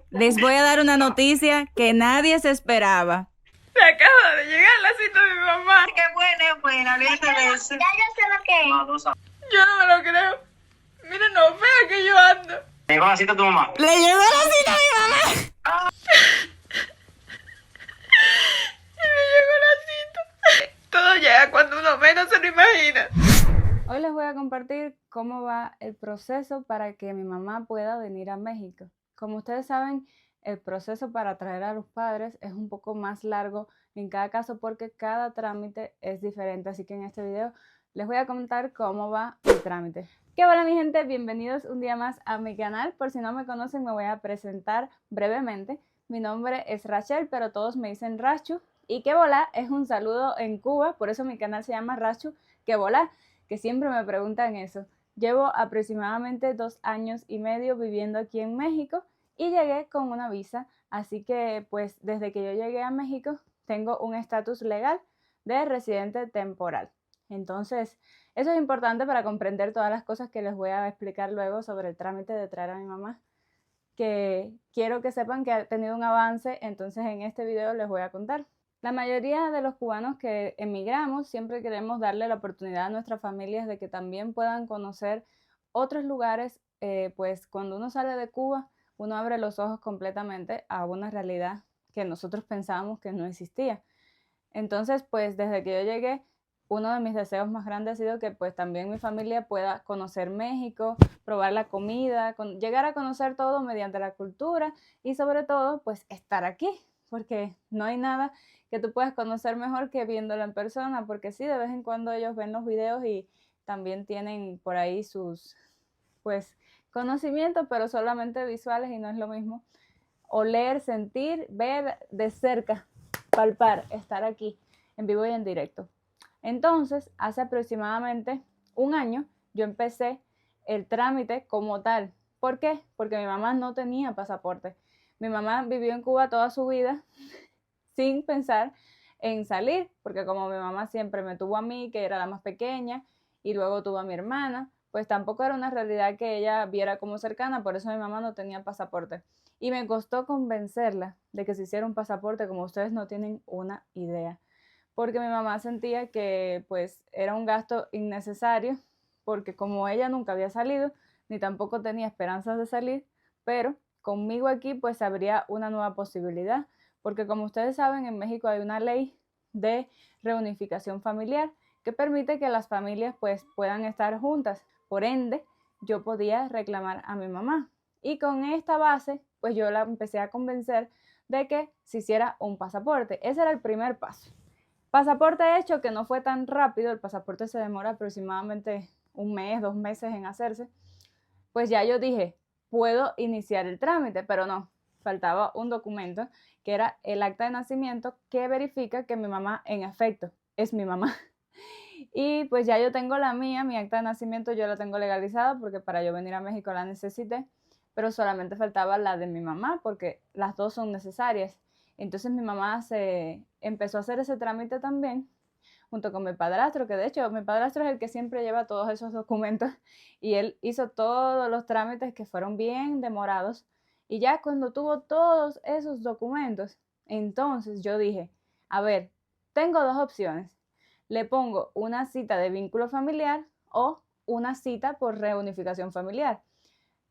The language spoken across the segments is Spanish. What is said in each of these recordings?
Les voy a dar una noticia que nadie se esperaba. Se acaba de llegar la cita de mi mamá. Qué buena, olvídate de eso. Ya yo sé lo que es. Yo no me lo creo. Miren lo fea que yo ando. ¿Te llegó la cita a tu mamá? ¡Le llegó la cita a mi mamá! Y me llegó la cita. Todo llega cuando uno menos se lo imagina. Hoy les voy a compartir cómo va el proceso para que mi mamá pueda venir a México. Como ustedes saben, el proceso para traer a los padres es un poco más largo en cada caso porque cada trámite es diferente. Así que en este video les voy a contar cómo va el trámite. ¿Qué hola mi gente? Bienvenidos un día más a mi canal. Por si no me conocen, me voy a presentar brevemente. Mi nombre es Rachel, pero todos me dicen Rachu. Y que volá es un saludo en Cuba, por eso mi canal se llama Rachu que volá, que siempre me preguntan eso. Llevo aproximadamente 2 años y medio viviendo aquí en México y llegué con una visa, así que pues desde que yo llegué a México tengo un estatus legal de residente temporal. Entonces, eso es importante para comprender todas las cosas que les voy a explicar luego sobre el trámite de traer a mi mamá, que quiero que sepan que ha tenido un avance, entonces en este video les voy a contar. La mayoría de los cubanos que emigramos siempre queremos darle la oportunidad a nuestras familias de que también puedan conocer otros lugares, pues cuando uno sale de Cuba, uno abre los ojos completamente a una realidad que nosotros pensábamos que no existía. Entonces, pues desde que yo llegué, uno de mis deseos más grandes ha sido que pues también mi familia pueda conocer México, probar la comida, llegar a conocer todo mediante la cultura y sobre todo pues estar aquí, porque no hay nada que tú puedas conocer mejor que viéndolo en persona, porque sí, de vez en cuando ellos ven los videos y también tienen por ahí sus pues conocimientos, pero solamente visuales y no es lo mismo oler, sentir, ver de cerca, palpar, estar aquí en vivo y en directo. Entonces, hace aproximadamente un año yo empecé el trámite como tal. ¿Por qué? Porque mi mamá no tenía pasaporte. Mi mamá vivió en Cuba toda su vida sin pensar en salir, porque como mi mamá siempre me tuvo a mí, que era la más pequeña, y luego tuvo a mi hermana, pues tampoco era una realidad que ella viera como cercana, por eso mi mamá no tenía pasaporte. Y me costó convencerla de que se hiciera un pasaporte, como ustedes no tienen una idea, porque mi mamá sentía que pues era un gasto innecesario, porque como ella nunca había salido, ni tampoco tenía esperanzas de salir, pero conmigo aquí pues habría una nueva posibilidad, porque como ustedes saben, en México hay una ley de reunificación familiar que permite que las familias pues puedan estar juntas. Por ende, yo podía reclamar a mi mamá. Y con esta base, pues yo la empecé a convencer de que se hiciera un pasaporte. Ese era el primer paso. Pasaporte hecho, que no fue tan rápido, el pasaporte se demora aproximadamente 1 mes, 2 meses en hacerse. Pues ya yo dije, puedo iniciar el trámite, pero no, faltaba un documento que era el acta de nacimiento que verifica que mi mamá en efecto es mi mamá. Y pues ya yo tengo la mía, mi acta de nacimiento yo la tengo legalizada porque para yo venir a México la necesité, pero solamente faltaba la de mi mamá porque las dos son necesarias. Entonces mi mamá se empezó a hacer ese trámite también junto con mi padrastro, que de hecho mi padrastro es el que siempre lleva todos esos documentos y él hizo todos los trámites que fueron bien demorados. Y ya cuando tuvo todos esos documentos, entonces yo dije, a ver, tengo dos opciones. Le pongo una cita de vínculo familiar o una cita por reunificación familiar.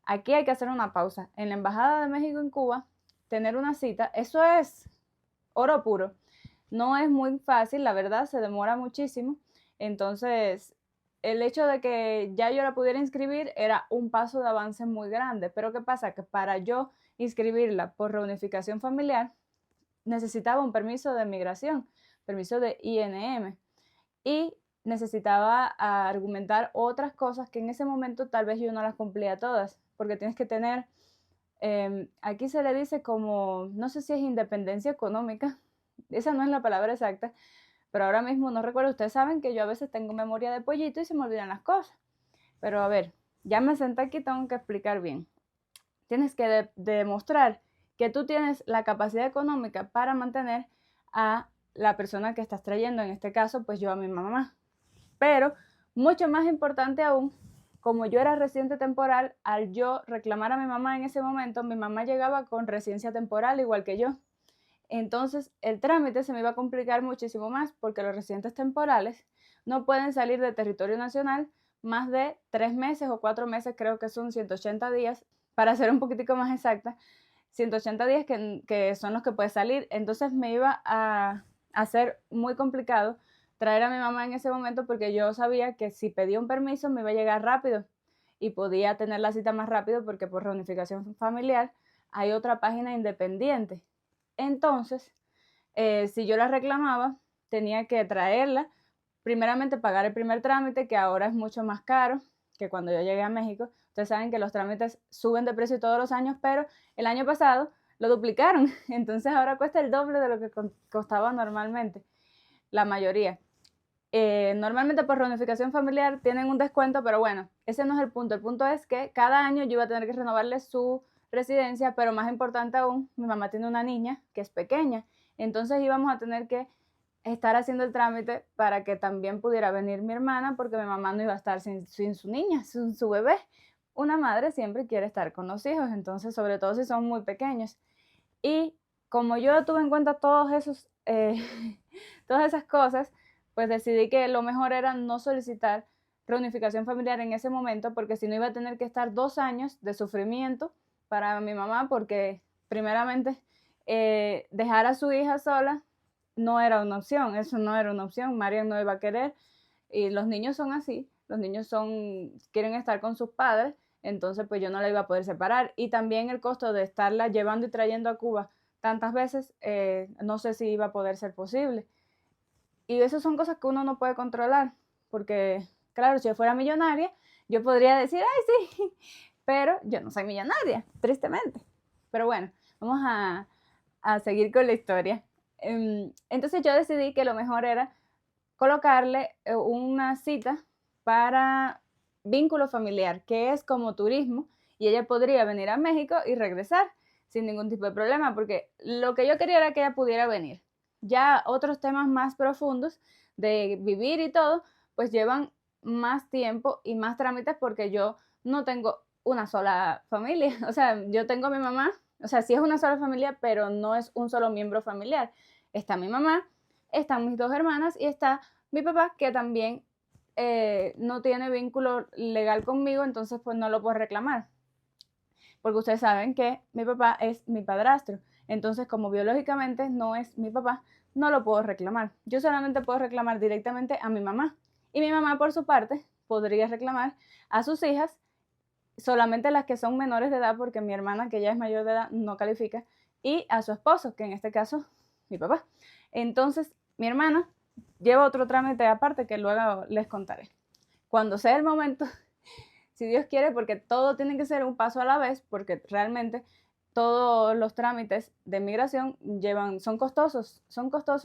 Aquí hay que hacer una pausa. En la Embajada de México en Cuba, tener una cita, eso es oro puro. No es muy fácil, la verdad, se demora muchísimo. Entonces, el hecho de que ya yo la pudiera inscribir era un paso de avance muy grande. Pero ¿qué pasa? Que para yo inscribirla por reunificación familiar, necesitaba un permiso de migración, permiso de INM. Y necesitaba argumentar otras cosas que en ese momento tal vez yo no las cumplía todas, porque tienes que tener, aquí se le dice como, no sé si es independencia económica, esa no es la palabra exacta, pero ahora mismo no recuerdo. Ustedes saben que yo a veces tengo memoria de pollito y se me olvidan las cosas, pero a ver, ya me senté aquí, tengo que explicar bien. Tienes que demostrar que tú tienes la capacidad económica para mantener a la persona que estás trayendo, en este caso pues yo a mi mamá. Pero mucho más importante aún como yo era residente temporal, al yo reclamar a mi mamá en ese momento, mi mamá llegaba con residencia temporal igual que yo. Entonces el trámite se me iba a complicar muchísimo más porque los residentes temporales no pueden salir de territorio nacional más de 3 meses o 4 meses, creo que son 180 días, para ser un poquitico más exacta, 180 días que son los que puede salir. Entonces me iba a hacer muy complicado traer a mi mamá en ese momento porque yo sabía que si pedía un permiso me iba a llegar rápido y podía tener la cita más rápido porque por reunificación familiar hay otra página independiente. Entonces, si yo la reclamaba, tenía que traerla, primeramente pagar el primer trámite, que ahora es mucho más caro que cuando yo llegué a México. Ustedes saben que los trámites suben de precio todos los años, pero el año pasado lo duplicaron, entonces ahora cuesta el doble de lo que costaba normalmente, la mayoría. Normalmente por reunificación familiar tienen un descuento, pero bueno, ese no es el punto. El punto es que cada año yo iba a tener que renovarle su residencia, pero más importante aún, mi mamá tiene una niña que es pequeña, entonces íbamos a tener que estar haciendo el trámite para que también pudiera venir mi hermana, porque mi mamá no iba a estar sin su niña, sin su bebé. Una madre siempre quiere estar con los hijos, entonces sobre todo si son muy pequeños. Y como yo tuve en cuenta todas esas cosas, pues decidí que lo mejor era no solicitar reunificación familiar en ese momento, porque si no iba a tener que estar 2 años de sufrimiento para mi mamá, porque primeramente dejar a su hija sola no era una opción, eso no era una opción, Marian no iba a querer, y los niños son así, los niños quieren estar con sus padres, entonces pues yo no la iba a poder separar, y también el costo de estarla llevando y trayendo a Cuba tantas veces, no sé si iba a poder ser posible. Y esas son cosas que uno no puede controlar, porque claro, si yo fuera millonaria, yo podría decir, ay sí, pero yo no soy millonaria, tristemente. Pero bueno, vamos a seguir con la historia. Entonces yo decidí que lo mejor era colocarle una cita para vínculo familiar, que es como turismo, y ella podría venir a México y regresar sin ningún tipo de problema, porque lo que yo quería era que ella pudiera venir. Ya otros temas más profundos de vivir y todo, pues llevan más tiempo y más trámites porque yo no tengo una sola familia. O sea, yo tengo a mi mamá, o sea, sí es una sola familia, pero no es un solo miembro familiar. Está mi mamá, están mis 2 hermanas y está mi papá, que también no tiene vínculo legal conmigo, entonces pues no lo puedo reclamar. Porque ustedes saben que mi papá es mi padrastro. Entonces, como biológicamente no es mi papá, no lo puedo reclamar. Yo solamente puedo reclamar directamente a mi mamá. Y mi mamá, por su parte, podría reclamar a sus hijas, solamente las que son menores de edad, porque mi hermana, que ya es mayor de edad, no califica, y a su esposo, que en este caso, mi papá. Entonces, mi hermana lleva otro trámite aparte que luego les contaré. Cuando sea el momento, si Dios quiere, porque todo tiene que ser un paso a la vez, porque realmente todos los trámites de migración son costosos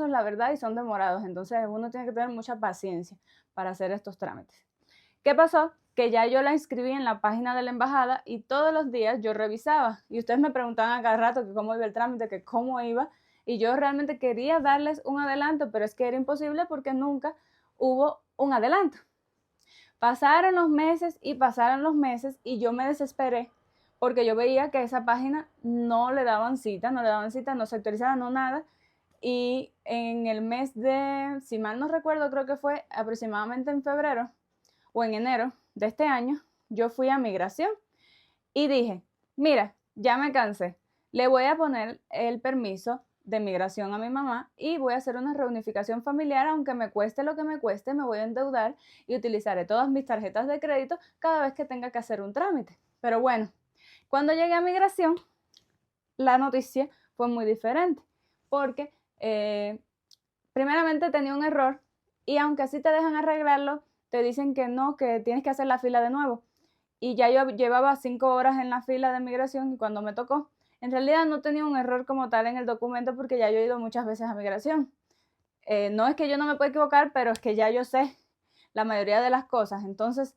la verdad y son demorados, entonces uno tiene que tener mucha paciencia para hacer estos trámites. ¿Qué pasó? Que ya yo la inscribí en la página de la embajada y todos los días yo revisaba y ustedes me preguntaban a cada rato que cómo iba el trámite, que cómo iba, y yo realmente quería darles un adelanto, pero es que era imposible porque nunca hubo un adelanto. Pasaron los meses y yo me desesperé porque yo veía que esa página no le daban cita, no se actualizaba, no nada. Y en el mes de, si mal no recuerdo, creo que fue aproximadamente en febrero o en enero de este año, yo fui a migración y dije, mira, ya me cansé, le voy a poner el permiso de migración a mi mamá y voy a hacer una reunificación familiar, aunque me cueste lo que me cueste, me voy a endeudar y utilizaré todas mis tarjetas de crédito cada vez que tenga que hacer un trámite. Pero bueno, cuando llegué a migración, la noticia fue muy diferente, porque primeramente tenía un error y aunque así te dejan arreglarlo, te dicen que no, que tienes que hacer la fila de nuevo. Y ya yo llevaba 5 horas en la fila de migración y cuando me tocó, en realidad no tenía un error como tal en el documento porque ya yo he ido muchas veces a migración. No es que yo no me pueda equivocar, pero es que ya yo sé la mayoría de las cosas. Entonces,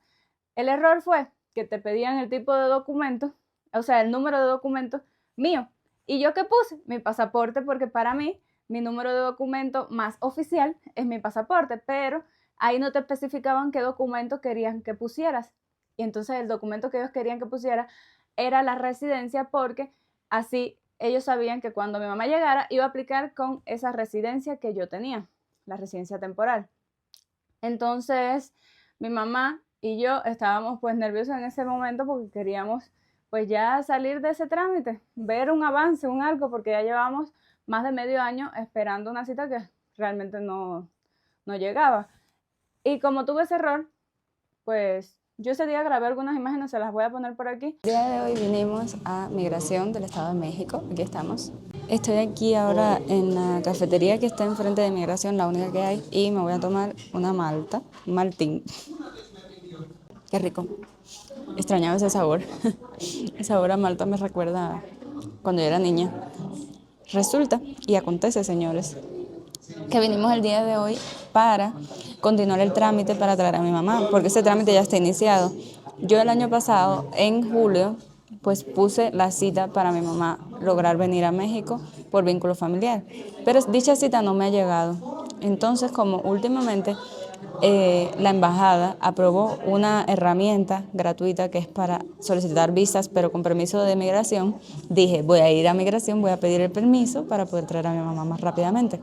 el error fue que te pedían el tipo de documento, o sea, el número de documento mío. ¿Y yo qué puse? Mi pasaporte, porque para mí, mi número de documento más oficial es mi pasaporte, pero ahí no te especificaban qué documento querían que pusieras. y entonces el documento que ellos querían que pusiera era la residencia, porque así ellos sabían que cuando mi mamá llegara iba a aplicar con esa residencia que yo tenía, la residencia temporal. Entonces mi mamá y yo estábamos pues nerviosos en ese momento porque queríamos pues ya salir de ese trámite, ver un avance, un algo, porque ya llevábamos más de medio año esperando una cita que realmente no llegaba. Y como tuve ese error, pues yo ese día grabé algunas imágenes, se las voy a poner por aquí. El día de hoy vinimos a Migración del Estado de México, aquí estamos. Estoy aquí ahora en la cafetería que está enfrente de Migración, la única que hay, y me voy a tomar una malta, un maltín. Qué rico. Extrañaba ese sabor. El sabor a malta me recuerda cuando yo era niña. Resulta y acontece, señores, que vinimos el día de hoy para continuar el trámite para traer a mi mamá, porque ese trámite ya está iniciado. Yo el año pasado, en julio, pues puse la cita para mi mamá lograr venir a México por vínculo familiar, pero dicha cita no me ha llegado. Entonces, como últimamente la embajada aprobó una herramienta gratuita que es para solicitar visas, pero con permiso de migración, dije, voy a ir a migración, voy a pedir el permiso para poder traer a mi mamá más rápidamente.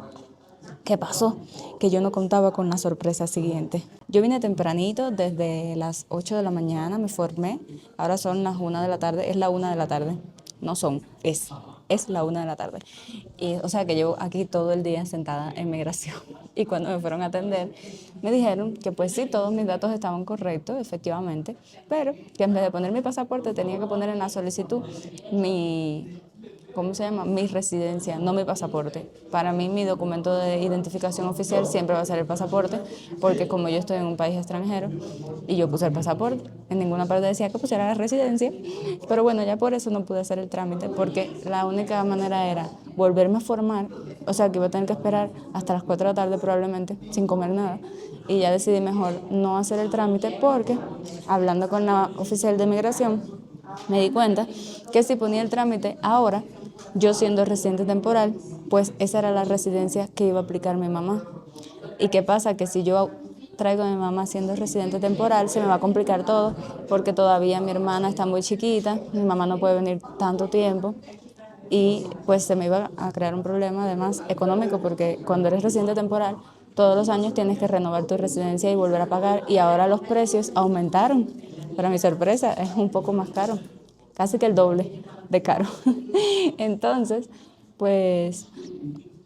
¿Qué pasó? Que yo no contaba con la sorpresa siguiente. Yo vine tempranito, desde las 8 de la mañana, me formé. Ahora son las 1 de la tarde, es la 1 de la tarde. No son, es la 1 de la tarde. O sea que llevo aquí todo el día sentada en migración. Y cuando me fueron a atender, me dijeron que pues sí, todos mis datos estaban correctos, efectivamente, pero que en vez de poner mi pasaporte tenía que poner en la solicitud mi residencia, no mi pasaporte. Para mí, mi documento de identificación oficial siempre va a ser el pasaporte, porque como yo estoy en un país extranjero y yo puse el pasaporte, en ninguna parte decía que pusiera la residencia, pero bueno, ya por eso no pude hacer el trámite, porque la única manera era volverme a formar, o sea que iba a tener que esperar hasta las 4 de la tarde probablemente, sin comer nada, y ya decidí mejor no hacer el trámite, porque hablando con la oficial de migración, me di cuenta que si ponía el trámite ahora, yo siendo residente temporal, pues esa era la residencia que iba a aplicar mi mamá. ¿Y qué pasa? Que si yo traigo a mi mamá siendo residente temporal, se me va a complicar todo, porque todavía mi hermana está muy chiquita, mi mamá no puede venir tanto tiempo, y pues se me iba a crear un problema además económico, porque cuando eres residente temporal, todos los años tienes que renovar tu residencia y volver a pagar, y ahora los precios aumentaron. Para mi sorpresa, es un poco más caro, casi que el doble de caro. Entonces, pues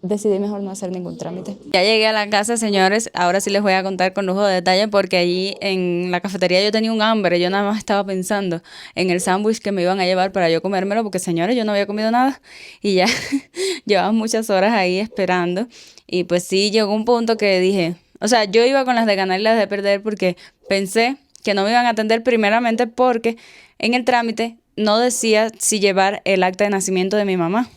decidí mejor no hacer ningún trámite. Ya llegué a la casa, señores. Ahora sí les voy a contar con lujo de detalle, porque allí en la cafetería yo tenía un hambre. Yo nada más estaba pensando en el sándwich que me iban a llevar para yo comérmelo, porque, señores, yo no había comido nada y ya llevaba muchas horas ahí esperando. Y pues sí, llegó un punto que dije, o sea, yo iba con las de ganar y las de perder, porque pensé que no me iban a atender, primeramente porque en el trámite no decía si llevar el acta de nacimiento de mi mamá,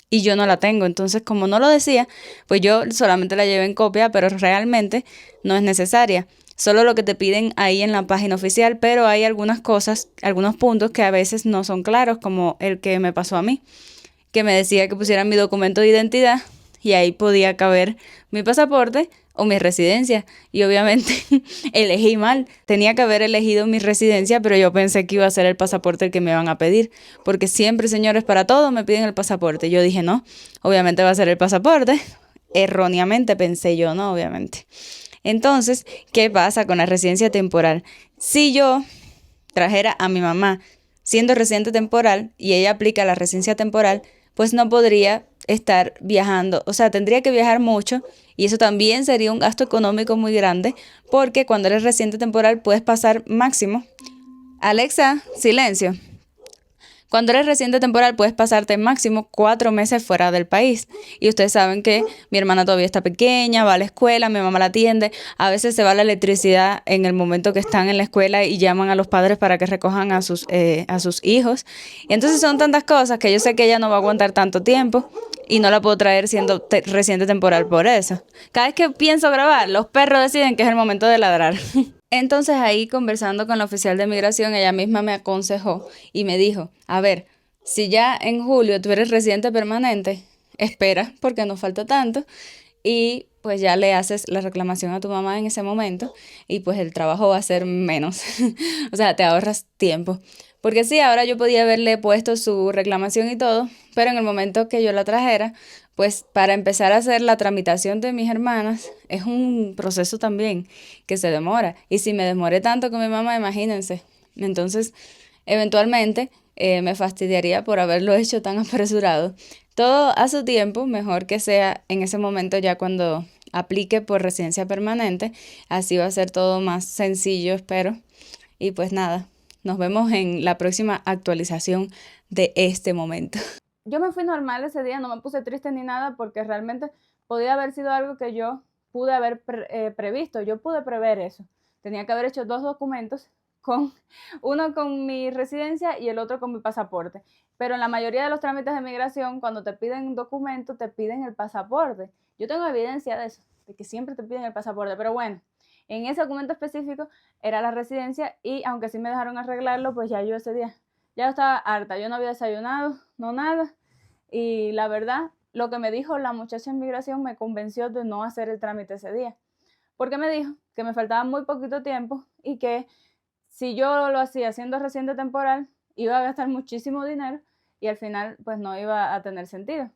y yo no la tengo. Entonces, como no lo decía, pues yo solamente la llevé en copia, pero realmente no es necesaria. Solo lo que te piden ahí en la página oficial, pero hay algunas cosas, algunos puntos que a veces no son claros, como el que me pasó a mí, que me decía que pusiera mi documento de identidad y ahí podía caber mi pasaporte o mi residencia, y obviamente elegí mal. Tenía que haber elegido mi residencia, pero yo pensé que iba a ser el pasaporte el que me van a pedir, porque siempre, señores, para todo me piden el pasaporte. Yo dije, no, obviamente va a ser el pasaporte. Erróneamente pensé yo, no, obviamente. Entonces, ¿qué pasa con la residencia temporal? Si yo trajera a mi mamá siendo residente temporal y ella aplica la residencia temporal, pues no podría estar viajando, o sea, tendría que viajar mucho, y eso también sería un gasto económico muy grande, porque cuando eres residente temporal puedes pasar máximo. Alexa, silencio. Cuando eres residente temporal puedes pasarte máximo 4 meses fuera del país. Y ustedes saben que mi hermana todavía está pequeña, va a la escuela, mi mamá la atiende. A veces se va la electricidad en el momento que están en la escuela y llaman a los padres para que recojan a sus hijos. Y entonces son tantas cosas que yo sé que ella no va a aguantar tanto tiempo y no la puedo traer siendo residente temporal por eso. Cada vez que pienso grabar, los perros deciden que es el momento de ladrar. Entonces ahí, conversando con la oficial de migración, ella misma me aconsejó y me dijo, a ver, si ya en julio tú eres residente permanente, espera porque no falta tanto, y pues ya le haces la reclamación a tu mamá en ese momento y pues el trabajo va a ser menos. O sea, te ahorras tiempo. Porque sí, ahora yo podía haberle puesto su reclamación y todo, pero en el momento que yo la trajera, pues para empezar a hacer la tramitación de mis hermanas es un proceso también que se demora. Y si me demoré tanto con mi mamá, imagínense. Entonces, eventualmente me fastidiaría por haberlo hecho tan apresurado. Todo a su tiempo, mejor que sea en ese momento ya cuando aplique por residencia permanente. Así va a ser todo más sencillo, espero. Y pues nada, nos vemos en la próxima actualización de este momento. Yo me fui normal ese día, no me puse triste ni nada porque realmente podía haber sido algo que yo pude haber previsto, yo pude prever eso. Tenía que haber hecho 2 documentos, uno con mi residencia y el otro con mi pasaporte. Pero en la mayoría de los trámites de migración, cuando te piden un documento, te piden el pasaporte. Yo tengo evidencia de eso, de que siempre te piden el pasaporte, pero bueno, en ese documento específico era la residencia y aunque sí me dejaron arreglarlo, pues ya yo ese día, ya yo estaba harta, yo no había desayunado, no nada, y la verdad, lo que me dijo la muchacha en migración me convenció de no hacer el trámite ese día, porque me dijo que me faltaba muy poquito tiempo y que si yo lo hacía siendo residente temporal, iba a gastar muchísimo dinero y al final pues no iba a tener sentido.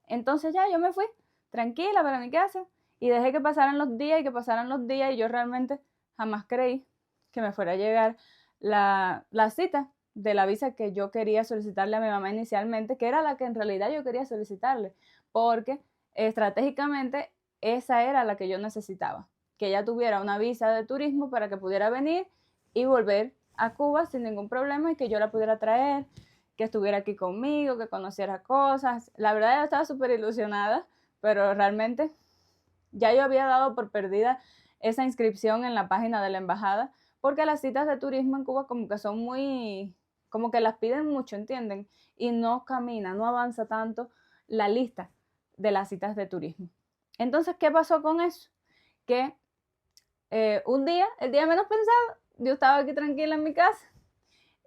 Entonces ya yo me fui tranquila para mi casa y dejé que pasaran los días y que pasaran los días y yo realmente jamás creí que me fuera a llegar la cita de la visa que yo quería solicitarle a mi mamá inicialmente, que era la que en realidad yo quería solicitarle, porque estratégicamente esa era la que yo necesitaba, que ella tuviera una visa de turismo para que pudiera venir y volver a Cuba sin ningún problema y que yo la pudiera traer, que estuviera aquí conmigo, que conociera cosas. La verdad yo estaba súper ilusionada, pero realmente ya yo había dado por perdida esa inscripción en la página de la embajada, porque las citas de turismo en Cuba como que son muy, como que las piden mucho, ¿entienden? Y no camina, no avanza tanto la lista de las citas de turismo. Entonces, ¿qué pasó con eso? Que un día, el día menos pensado, yo estaba aquí tranquila en mi casa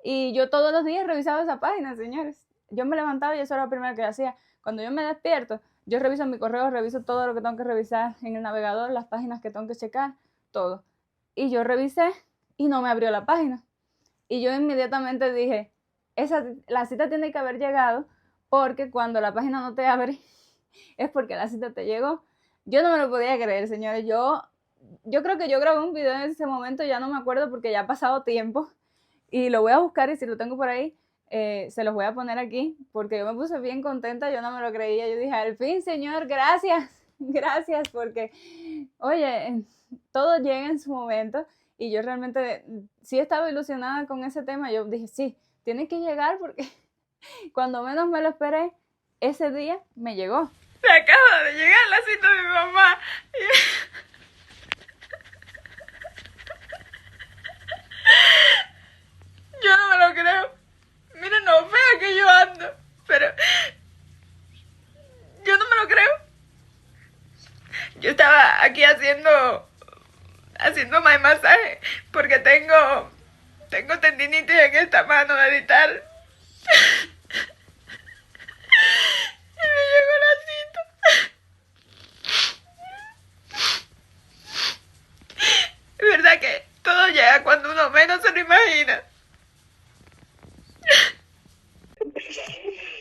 y yo todos los días revisaba esa página, señores. Yo me levantaba y eso era lo primero que hacía. Cuando yo me despierto, yo reviso mi correo, reviso todo lo que tengo que revisar en el navegador, las páginas que tengo que checar, todo. Y yo revisé y no me abrió la página. Y yo inmediatamente dije, la cita tiene que haber llegado porque cuando la página no te abre es porque la cita te llegó. Yo no me lo podía creer, señores. Yo creo que yo grabé un video en ese momento, ya no me acuerdo porque ya ha pasado tiempo. Y lo voy a buscar y si lo tengo por ahí, se los voy a poner aquí porque yo me puse bien contenta, yo no me lo creía. Yo dije, al fin, señor, gracias, gracias, porque, oye, todo llega en su momento y yo realmente sí estaba ilusionada con ese tema. Yo dije, sí, tiene que llegar porque cuando menos me lo esperé, ese día me llegó. Me acaba de llegar la cita de mi mamá. Yo no me lo creo. Miren lo fea que yo ando. Pero yo no me lo creo. Yo estaba aquí haciendo masaje porque tengo tendinitis en esta mano de editar. Y me llegó la cita. Es verdad que todo llega cuando uno menos se lo imagina.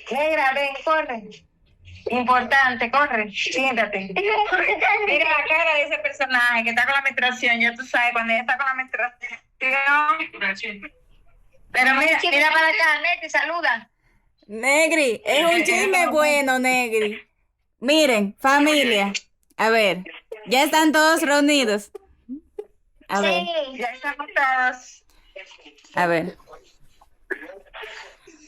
Negra, ven, corre. Importante, corre, siéntate. Mira la cara de ese personaje que está con la menstruación, ya tú sabes, cuando ella está con la menstruación. Pero mira para acá, Negri, saluda. Negri, es un chisme bueno, Negri. Miren, familia, a ver, ya están todos reunidos. A ver, Sí, ya estamos todos. a ver.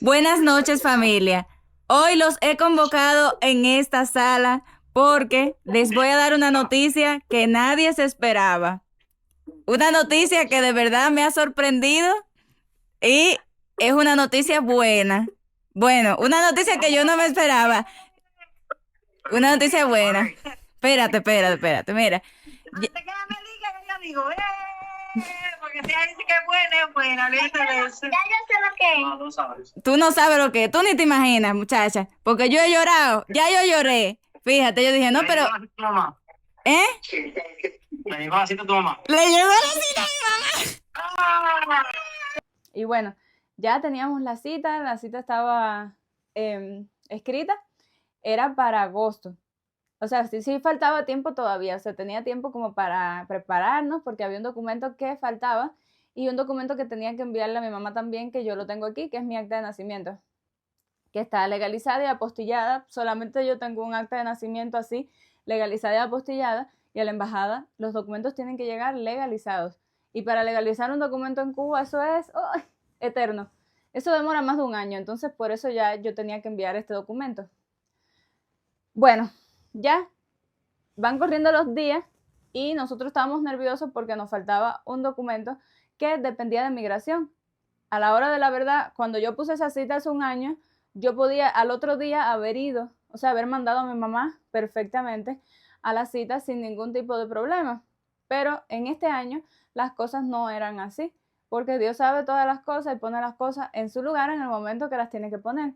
Buenas noches, familia. Hoy los he convocado en esta sala porque les voy a dar una noticia que nadie se esperaba. Una noticia que de verdad me ha sorprendido y es una noticia buena. Bueno, una noticia que yo no me esperaba. Una noticia buena. Espérate, mira. Antes que ella me diga, yo digo, porque si ella dice que es buena, olvídate de eso. Ya yo sé lo que es. Tú no sabes lo que es, tú ni te imaginas, muchacha, porque yo he llorado, ya yo lloré. Fíjate, yo dije, no, ¿Le pero, llegó la cita a tu mamá? ¿eh? ¿Le llegó la cita a tu mamá? Le llegó la cita. Y bueno, ya teníamos la cita estaba escrita, era para agosto. O sea, sí faltaba tiempo todavía, o sea, tenía tiempo como para prepararnos porque había un documento que faltaba y un documento que tenía que enviarle a mi mamá también, que yo lo tengo aquí, que es mi acta de nacimiento, que está legalizada y apostillada. Solamente yo tengo un acta de nacimiento así, legalizada y apostillada, y a la embajada los documentos tienen que llegar legalizados. Y para legalizar un documento en Cuba, eso es eterno. Eso demora más de un año, entonces por eso ya yo tenía que enviar este documento. Bueno, ya van corriendo los días y nosotros estábamos nerviosos porque nos faltaba un documento que dependía de migración. A la hora de la verdad, cuando yo puse esa cita hace un año, yo podía al otro día haber ido, o sea, haber mandado a mi mamá perfectamente a la cita sin ningún tipo de problema. Pero en este año las cosas no eran así, porque Dios sabe todas las cosas y pone las cosas en su lugar en el momento que las tiene que poner.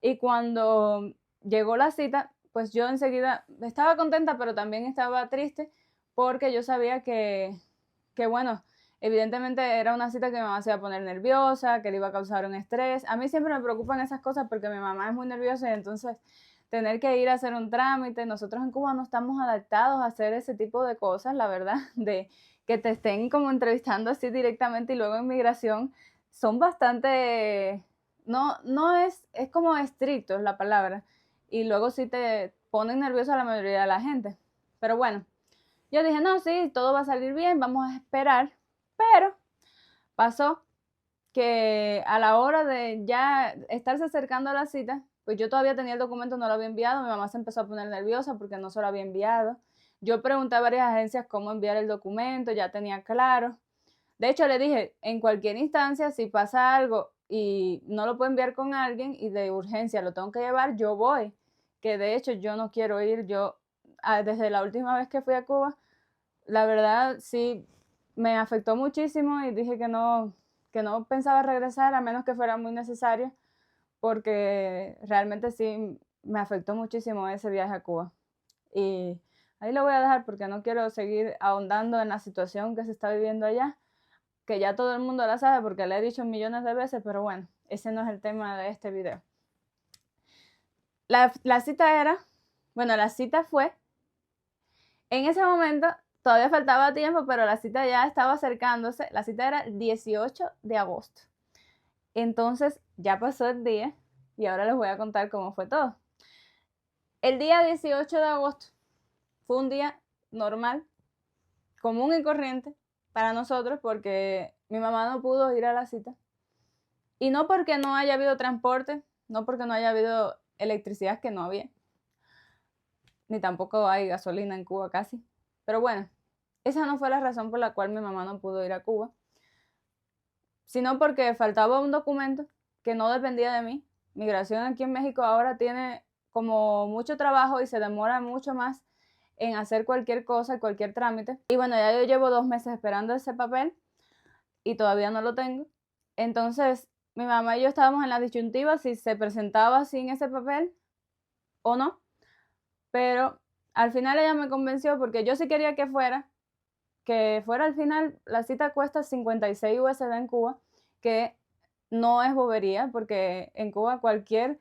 Y cuando llegó la cita, pues yo enseguida estaba contenta, pero también estaba triste porque yo sabía que bueno, evidentemente era una cita que mi mamá se iba a poner nerviosa, que le iba a causar un estrés. A mí siempre me preocupan esas cosas porque mi mamá es muy nerviosa y entonces tener que ir a hacer un trámite, nosotros en Cuba no estamos adaptados a hacer ese tipo de cosas, la verdad, de que te estén como entrevistando así directamente y luego en migración, son bastante, no es como estricto es la palabra, y luego sí te ponen nervioso a la mayoría de la gente. Pero bueno, yo dije, no, sí, todo va a salir bien, vamos a esperar. Pero pasó que a la hora de ya estarse acercando a la cita, pues yo todavía tenía el documento, no lo había enviado, mi mamá se empezó a poner nerviosa porque no se lo había enviado. Yo pregunté a varias agencias cómo enviar el documento, ya tenía claro. De hecho, le dije, en cualquier instancia, si pasa algo y no lo puedo enviar con alguien y de urgencia lo tengo que llevar, yo voy. Que de hecho yo no quiero ir, desde la última vez que fui a Cuba, la verdad sí me afectó muchísimo y dije que no pensaba regresar a menos que fuera muy necesario, porque realmente sí me afectó muchísimo ese viaje a Cuba. Y ahí lo voy a dejar porque no quiero seguir ahondando en la situación que se está viviendo allá, que ya todo el mundo la sabe porque le he dicho millones de veces, pero bueno, ese no es el tema de este video. La cita fue, en ese momento todavía faltaba tiempo, pero la cita ya estaba acercándose. La cita era el 18 de agosto. Entonces ya pasó el día y ahora les voy a contar cómo fue todo. El día 18 de agosto fue un día normal, común y corriente para nosotros porque mi mamá no pudo ir a la cita. Y no porque no haya habido transporte, no porque no haya habido electricidad, que no había, ni tampoco hay gasolina en Cuba casi. Pero bueno, esa no fue la razón por la cual mi mamá no pudo ir a Cuba, sino porque faltaba un documento que no dependía de mí. Migración aquí en México ahora tiene como mucho trabajo y se demora mucho más en hacer cualquier cosa, cualquier trámite. Y bueno, ya yo llevo 2 meses esperando ese papel y todavía no lo tengo. Entonces, mi mamá y yo estábamos en la disyuntiva si se presentaba sin ese papel o no. Pero al final ella me convenció porque yo sí quería que fuera al final. La cita cuesta 56 USD en Cuba, que no es bobería, porque en Cuba cualquier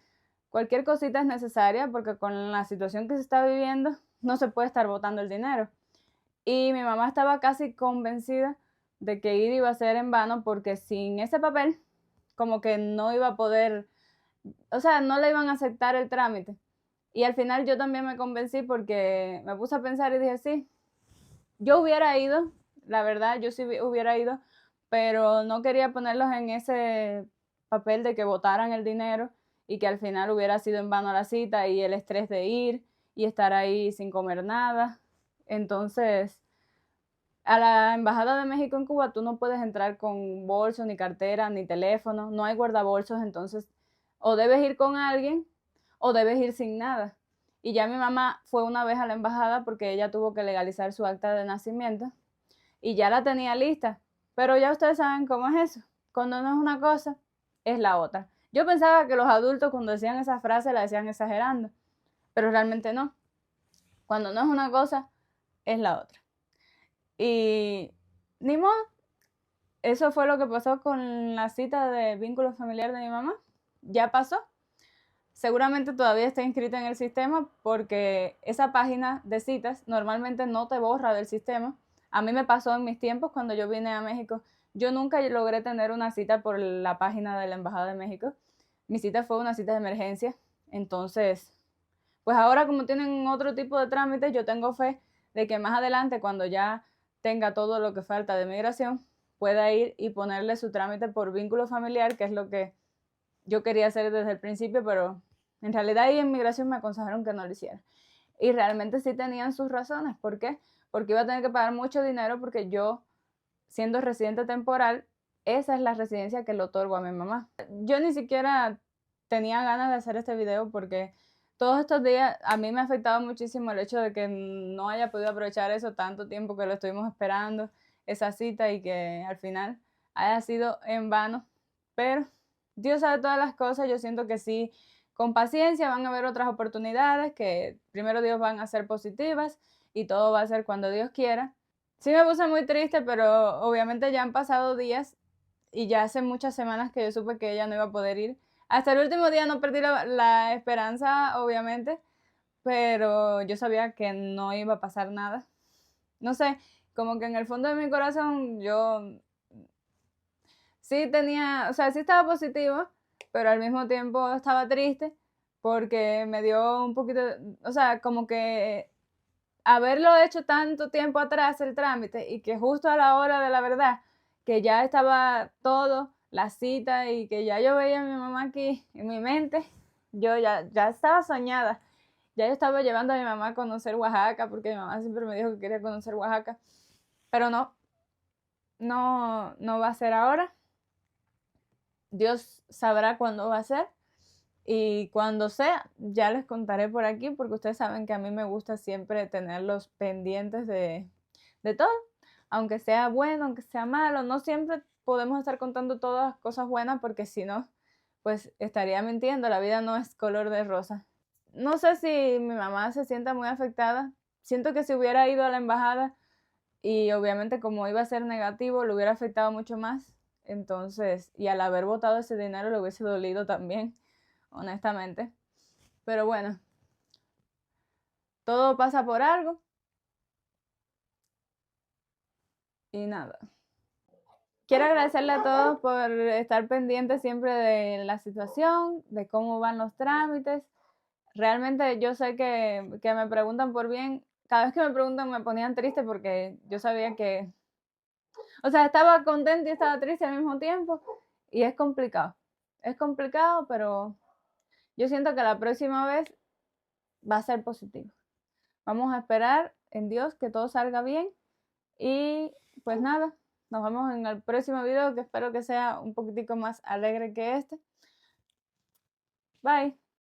cosita es necesaria, porque con la situación que se está viviendo no se puede estar botando el dinero. Y mi mamá estaba casi convencida de que ir iba a ser en vano, porque sin ese papel como que no iba a poder, o sea, no le iban a aceptar el trámite. Y al final yo también me convencí porque me puse a pensar y dije, sí, yo hubiera ido, la verdad, yo sí hubiera ido, pero no quería ponerlos en ese papel de que botaran el dinero y que al final hubiera sido en vano la cita y el estrés de ir y estar ahí sin comer nada. Entonces, a la Embajada de México en Cuba tú no puedes entrar con bolso, ni cartera, ni teléfono, no hay guardabolsos, entonces o debes ir con alguien o debes ir sin nada. Y ya mi mamá fue una vez a la embajada porque ella tuvo que legalizar su acta de nacimiento y ya la tenía lista. Pero ya ustedes saben cómo es eso. Cuando no es una cosa, es la otra. Yo pensaba que los adultos cuando decían esa frase la decían exagerando, pero realmente no. Cuando no es una cosa, es la otra. Y ni modo, eso fue lo que pasó con la cita de vínculo familiar de mi mamá. Ya pasó. Seguramente todavía está inscrita en el sistema porque esa página de citas normalmente no te borra del sistema. A mí me pasó en mis tiempos cuando yo vine a México. Yo nunca logré tener una cita por la página de la Embajada de México. Mi cita fue una cita de emergencia. Entonces, pues ahora como tienen otro tipo de trámites, yo tengo fe de que más adelante, cuando ya tenga todo lo que falta de migración, pueda ir y ponerle su trámite por vínculo familiar, que es lo que yo quería hacer desde el principio, pero en realidad ahí en migración me aconsejaron que no lo hiciera. Y realmente sí tenían sus razones. ¿Por qué? Porque iba a tener que pagar mucho dinero porque yo, siendo residente temporal, esa es la residencia que le otorgo a mi mamá. Yo ni siquiera tenía ganas de hacer este video porque todos estos días a mí me ha afectado muchísimo el hecho de que no haya podido aprovechar eso tanto tiempo que lo estuvimos esperando, esa cita, y que al final haya sido en vano. Pero Dios sabe todas las cosas. Yo siento que sí, con paciencia van a haber otras oportunidades que primero Dios van a ser positivas y todo va a ser cuando Dios quiera. Sí me puse muy triste, pero obviamente ya han pasado días y ya hace muchas semanas que yo supe que ella no iba a poder ir. Hasta el último día no perdí la esperanza, obviamente, pero yo sabía que no iba a pasar nada. No sé, como que en el fondo de mi corazón yo sí tenía, o sea, sí estaba positivo, pero al mismo tiempo estaba triste porque me dio un poquito, o sea, como que haberlo hecho tanto tiempo atrás el trámite y que justo a la hora de la verdad, que ya estaba todo, la cita, y que ya yo veía a mi mamá aquí en mi mente, yo ya estaba soñada. Ya yo estaba llevando a mi mamá a conocer Oaxaca porque mi mamá siempre me dijo que quería conocer Oaxaca, pero no va a ser ahora. Dios sabrá cuándo va a ser. Y cuando sea, ya les contaré por aquí, porque ustedes saben que a mí me gusta siempre tenerlos pendientes de todo, aunque sea bueno, aunque sea malo. No siempre podemos estar contando todas las cosas buenas, porque si no, pues estaría mintiendo. La vida no es color de rosa. No sé si mi mamá se sienta muy afectada. Siento que si hubiera ido a la embajada y obviamente como iba a ser negativo, le hubiera afectado mucho más. Entonces, y al haber botado ese dinero le hubiese dolido también, honestamente. Pero bueno, todo pasa por algo. Y nada. Quiero agradecerle a todos por estar pendientes siempre de la situación, de cómo van los trámites. Realmente yo sé que me preguntan por bien. Cada vez que me preguntan me ponían triste porque yo sabía que, o sea, estaba contenta y estaba triste al mismo tiempo. Y es complicado. Es complicado, pero yo siento que la próxima vez va a ser positivo. Vamos a esperar en Dios que todo salga bien. Y pues nada, nos vemos en el próximo video, que espero que sea un poquitico más alegre que este. Bye.